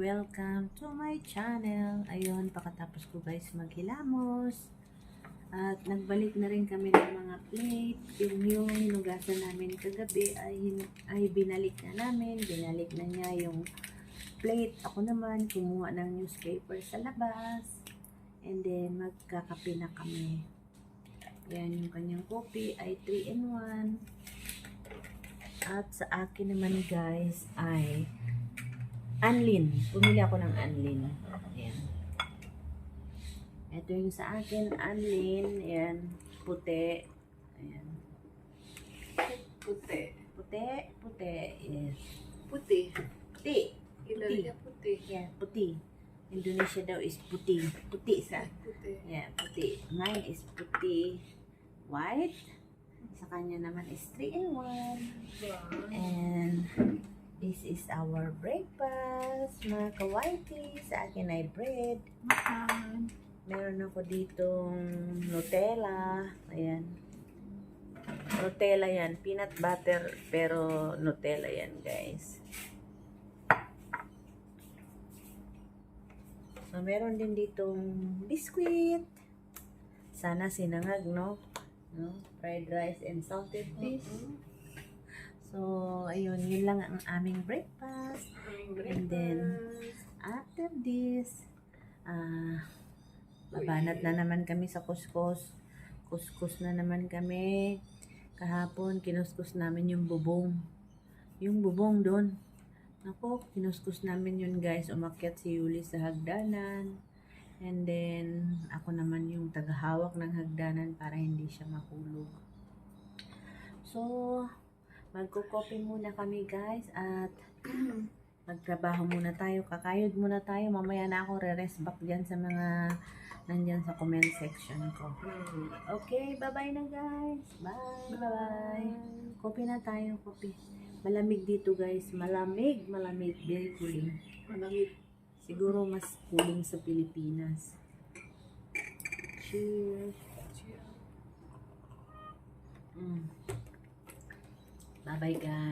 welcome to my channel. Ayun, pakatapos ko guys maghilamos. At nagbalik na rin kami ng mga plate. Yung hinugasan namin kagabi ay binalik na namin. Binalik na niya yung plate. Ako naman kumuha ng newspaper sa labas. And then magkakape na kami. Yan, yung kanyang coffee ay 3-in-1. At sa akin naman guys ay Anlin. Pumili ako ng Anlin. Ayan. Ito yung sa akin, Anlin. Ayan. Puti. Ayan. Puti. Puti. Puti. Yes. Puti. Puti. Ilalia puti. Yeah, puti. Indonesia daw is puti. Puti sa. Puti. Yeah, puti. Mine is puti. White. Sa kanya naman is 3-in-1. Wow. And this is our breakfast, mga kawaiti. Sa akin ay bread. Meron ako ditong Nutella. Ayan. Nutella yan. Peanut butter, pero Nutella yan, guys. So, meron din ditong biscuit. Sana sinangag, no? Fried rice and salted fish. So, ayun, yun lang ang aming breakfast. And then, after this, babanat na naman kami sa kuskus. Kuskus na naman kami. Kahapon, kinuskus namin yung bubong. Yung bubong doon. Ako, kinuskus namin yun guys. Umakyat si Yuli sa hagdanan. And then, ako naman yung tagahawak ng hagdanan para hindi siya mahulog. So, magko-coffee muna kami guys at magtrabaho muna tayo, kakayod muna tayo. Mamaya na ako re-rest back dyan sa mga nandyan sa comment section ko. Okay, bye-bye na guys. Bye, bye-bye. Coffee na tayo, coffee. Malamig dito guys, malamig, very cooling. Malamig. Siguro mas cooling sa Pilipinas. Cheers. Bye-bye guys.